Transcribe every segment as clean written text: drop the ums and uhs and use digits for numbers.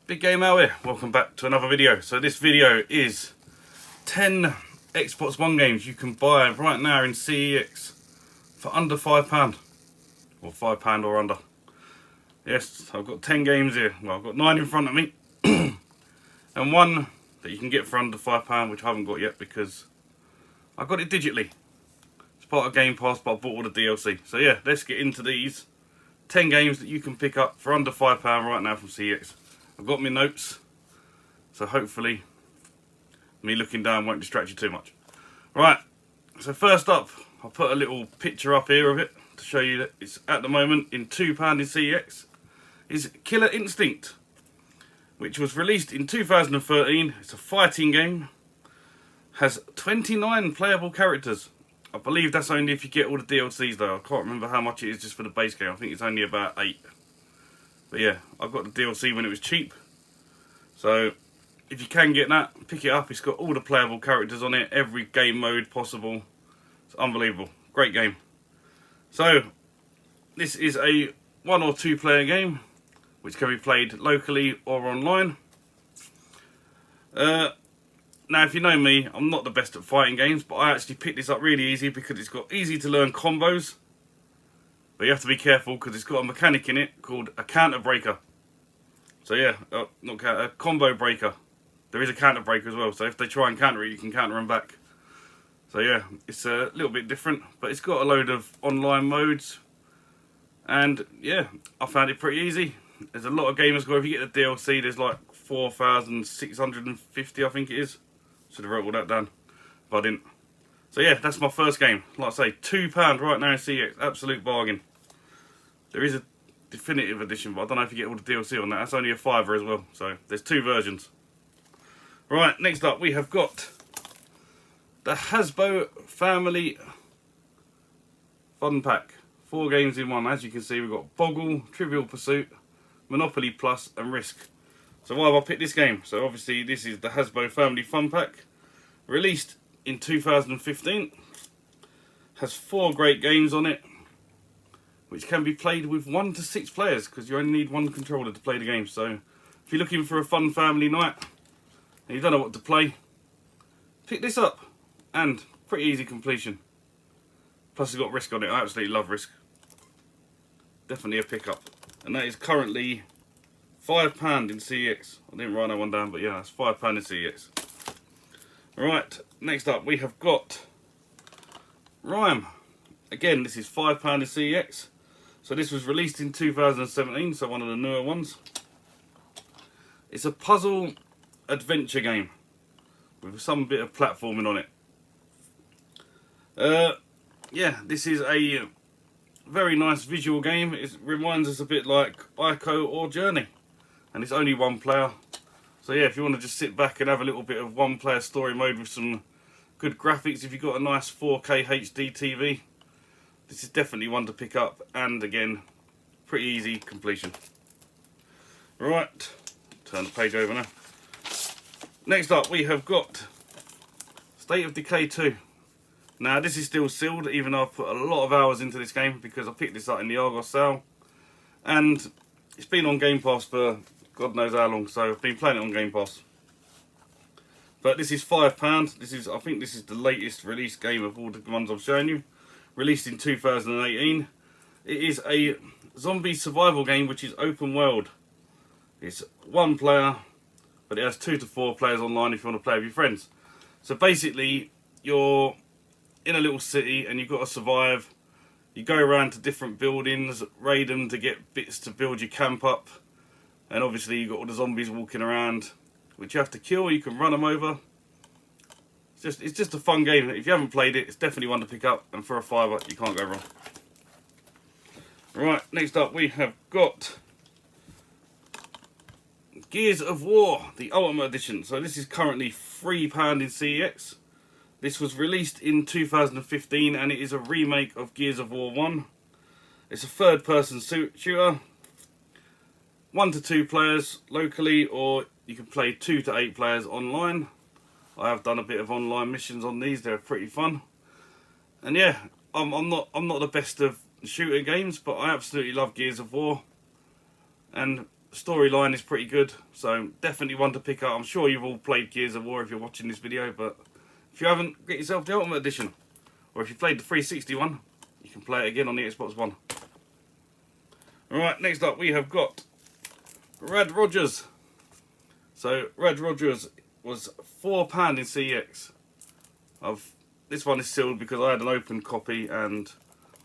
Big Game Out here, welcome back to another video. So this video is 10 Xbox One games you can buy right now in CEX for under £5, or £5 or under. Yes, I've got 10 games here. Well, I've got 9 in front of me and one that you can get for under £5, which I haven't got yet because I got it digitally. It's part of Game Pass, but I bought all the DLC. So yeah, let's get into these 10 games that you can pick up for under £5 right now from CEX. I've got my notes, so hopefully me looking down won't distract you too much. Right, so first up, I'll put a little picture up here of it to show you that it's at the moment in £2 in CEX. Is Killer Instinct, which was released in 2013. It's a fighting game, has 29 playable characters. I believe that's only if you get all the DLCs though. I can't remember how much it is just for the base game. I think it's only about 8. But yeah, I got the DLC when it was cheap. So if you can get that, pick it up. It's got all the playable characters on it, every game mode possible. It's unbelievable. Great game. So this is a 1 or 2 player game, which can be played locally or online. Now if you know me, I'm not the best at fighting games, but I actually picked this up really easy because it's got easy to learn combos. But you have to be careful because it's got a mechanic in it called a counter breaker. So yeah, a combo breaker. There is a counter breaker as well, so if they try and counter it, you can counter them back. So yeah, it's a little bit different, but it's got a load of online modes. And yeah, I found it pretty easy. There's a lot of gamers go. If you get the DLC, there's like 4,650, I think it is. Should have wrote all that down, but I didn't. So yeah, that's my first game. Like I say, £2 right now in CEX, absolute bargain. There is a definitive edition, but I don't know if you get all the DLC on that. That's only a £5 as well, so there's 2 versions. Right, next up we have got the Hasbro Family Fun Pack. 4 games in one. As you can see, we've got Boggle, Trivial Pursuit, Monopoly Plus and Risk. So why have I picked this game? So obviously this is the Hasbro Family Fun Pack, released in 2015. Has 4 great games on it, which can be played with 1 to 6 players because you only need 1 controller to play the game. So if you're looking for a fun family night and you don't know what to play, pick this up. And pretty easy completion. Plus it's got Risk on it. I absolutely love Risk. Definitely a pickup. And that is currently £5 in CEX. I didn't write that one down, but yeah, that's £5 in CEX. Right, next up we have got Ryme. Again, this is £5 in CEX. So this was released in 2017, so one of the newer ones. It's a puzzle adventure game with some bit of platforming on it. Yeah, this is a very nice visual game. It reminds us a bit like Ico or Journey, and it's only 1 player. So yeah, if you want to just sit back and have a little bit of 1 player story mode with some good graphics, if you've got a nice 4K HD TV, this is definitely one to pick up. And again, pretty easy completion. Right, turn the page over now. Next up we have got State of Decay 2. Now this is still sealed, even though I've put a lot of hours into this game because I picked this up in the Argos sale. And it's been on Game Pass for God knows how long, so I've been playing it on Game Pass. But this is £5. I think this is the latest release game of all the ones I've shown you. Released in 2018. It is a zombie survival game which is open world. It's 1 player, but it has 2 to 4 players online if you want to play with your friends. So basically, you're in a little city and you've got to survive. You go around to different buildings, raid them to get bits to build your camp up. And obviously you've got all the zombies walking around, which you have to kill. You can run them over. It's just a fun game. If you haven't played it, it's definitely one to pick up. And for a £5, you can't go wrong. Right, next up we have got Gears of War, the Ultimate Edition. So this is currently £3 in CEX. This was released in 2015 and it is a remake of Gears of War 1. It's a third-person shooter. 1 to 2 players locally, or you can play 2 to 8 players online. I have done a bit of online missions on these. They're pretty fun. And yeah, I'm not the best of shooter games, but I absolutely love Gears of War. And storyline is pretty good, so definitely one to pick up. I'm sure you've all played Gears of War if you're watching this video, but if you haven't, get yourself the Ultimate Edition. Or if you played the 360 one, you can play it again on the Xbox One. Alright, next up we have got Rad Rogers. So Rad Rogers was £4 in CEX. This one is sealed because I had an open copy and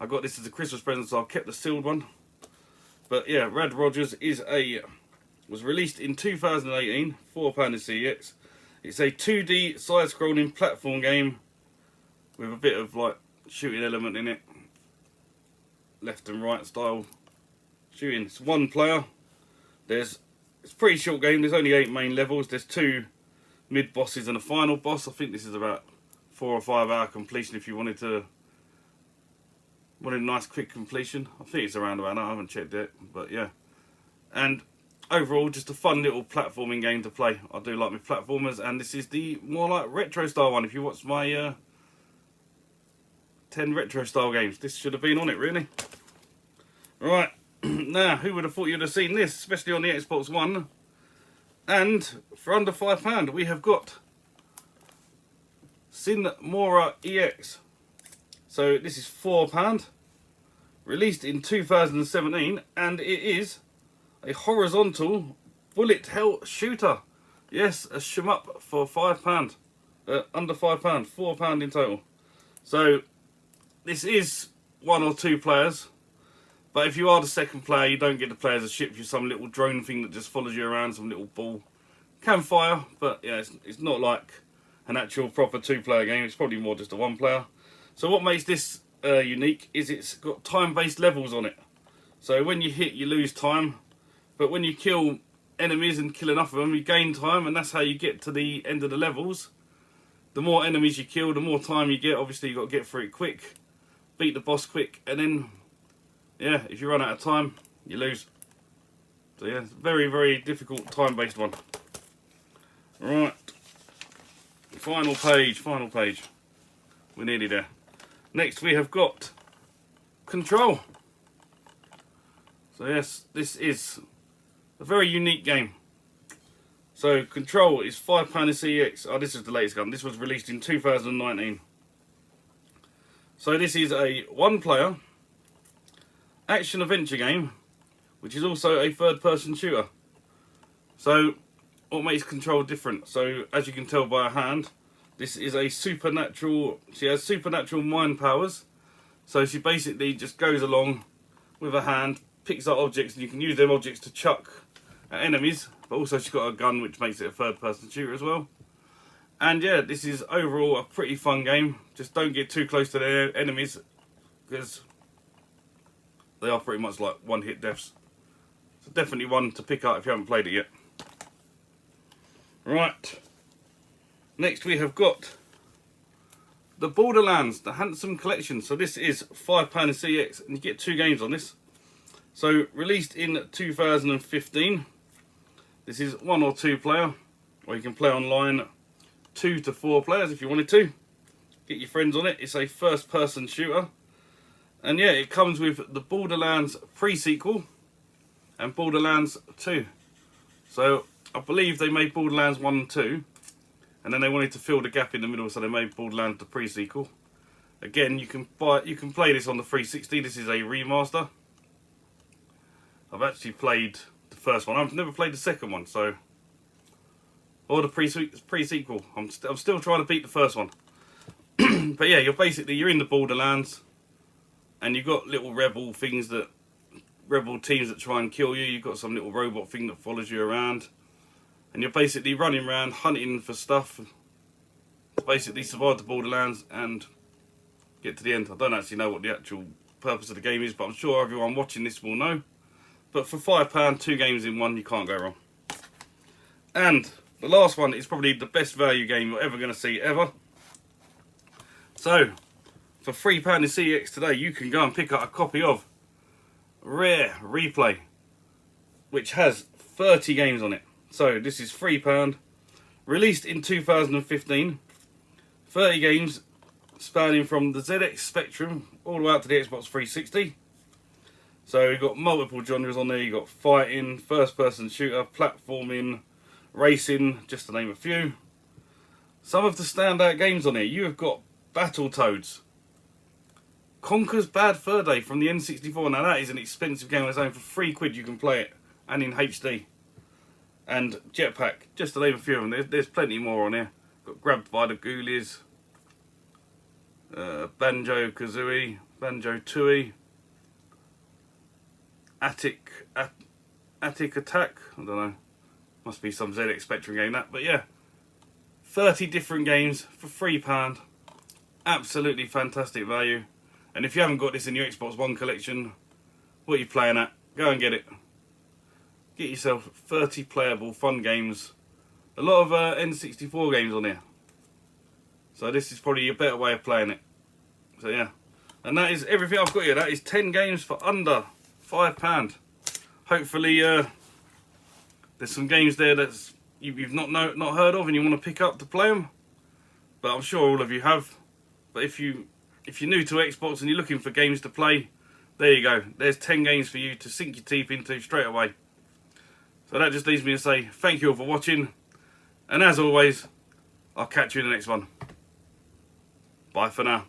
I got this as a Christmas present, so I kept the sealed one. But yeah, Rad Rogers was released in 2018, £4 in CEX. It's a 2D side-scrolling platform game with a bit of like shooting element in it, left and right style shooting. It's one player. It's a pretty short game. There's only 8 main levels. There's 2 mid bosses and a final boss. I think this is about 4 or 5 hour completion if you wanted a nice quick completion. I think it's around about an hour. I haven't checked it, but yeah. And overall, just a fun little platforming game to play. I do like my platformers, and this is the more like retro style one. If you watch my 10 retro style games, this should have been on it really. Right, now who would have thought you'd have seen this, especially on the Xbox One. And for under £5 we have got Sinmore EX. So this is £4, released in 2017, and it is a horizontal bullet hell shooter. Yes, a shmup for £5, under £5, £4 in total. So this is 1 or 2 players, but if you are the second player, you don't get to play as a ship. You're some little drone thing that just follows you around, some little ball. Can fire, but yeah, it's not like an actual proper 2-player game. It's probably more just a 1-player. So what makes this unique is it's got time-based levels on it. So when you hit, you lose time, but when you kill enemies and kill enough of them, you gain time, and that's how you get to the end of the levels. The more enemies you kill, the more time you get. Obviously, you've got to get through it quick, beat the boss quick, and then, yeah, if you run out of time, you lose. So yeah, it's a very, very difficult time-based one. Right, final page. We're nearly there. Next we have got Control. So yes, this is a very unique game. So Control is £5 in CEX. Oh, this is the latest gun. This was released in 2019. So this is a 1-player action-adventure game, which is also a third-person shooter. So what makes Control different? So as you can tell by her hand, this is a supernatural. She has supernatural mind powers. So she basically just goes along with her hand, picks up objects, and you can use them objects to chuck at enemies. But also she's got a gun, which makes it a third-person shooter as well. And yeah, this is overall a pretty fun game. Just don't get too close to the enemies, because they are pretty much like one-hit deaths. So definitely one to pick up if you haven't played it yet. Right. Next we have got the Borderlands, the Handsome Collection. So this is £5 in CEX, and you get 2 games on this. So released in 2015. This is 1 or 2 player, or you can play online 2 to 4 players if you wanted to. Get your friends on it. It's a first-person shooter, and yeah, it comes with the Borderlands pre-sequel and Borderlands 2. So I believe they made Borderlands 1 and 2. And then they wanted to fill the gap in the middle, so they made Borderlands the pre-sequel. Again, you can play this on the 360. This is a remaster. I've actually played the first one. I've never played the second one, so, or the pre-sequel. I'm still trying to beat the first one. But yeah, you're in the Borderlands, and you've got little rebel teams that try and kill you. You've got some little robot thing that follows you around. And you're basically running around hunting for stuff to basically survive the Borderlands and get to the end. I don't actually know what the actual purpose of the game is, but I'm sure everyone watching this will know. But for £5, 2 games in one, you can't go wrong. And the last one is probably the best value game you're ever going to see ever. So, for £3 in CEX today, you can go and pick up a copy of Rare Replay, which has 30 games on it. So this is £3, released in 2015, 30 games spanning from the ZX Spectrum all the way up to the Xbox 360. So you've got multiple genres on there. You've got fighting, first-person shooter, platforming, racing, just to name a few. Some of the standout games on here, you have got Battletoads, Conker's Bad Fur Day from the N64. Now that is an expensive game on its own. For £3 you can play it, and in HD. And Jetpack, just to name a few of them. There's plenty more on here. Got Grabbed by the Ghoulies, Banjo-Kazooie, Banjo-Tooie, Attic Attack, I don't know, must be some ZX Spectrum game that, but yeah, 30 different games for £3, absolutely fantastic value. And if you haven't got this in your Xbox One collection, what are you playing at? Go and get it. Get yourself 30 playable fun games, a lot of N64 games on here, so this is probably a better way of playing it. So yeah, and that is everything I've got here. That is 10 games for under £5. Hopefully there's some games there that you've not heard of and you want to pick up to play them, but I'm sure all of you have. But if you're new to Xbox and you're looking for games to play, there you go. There's 10 games for you to sink your teeth into straight away. So that just leaves me to say thank you all for watching, and as always, I'll catch you in the next one. Bye for now.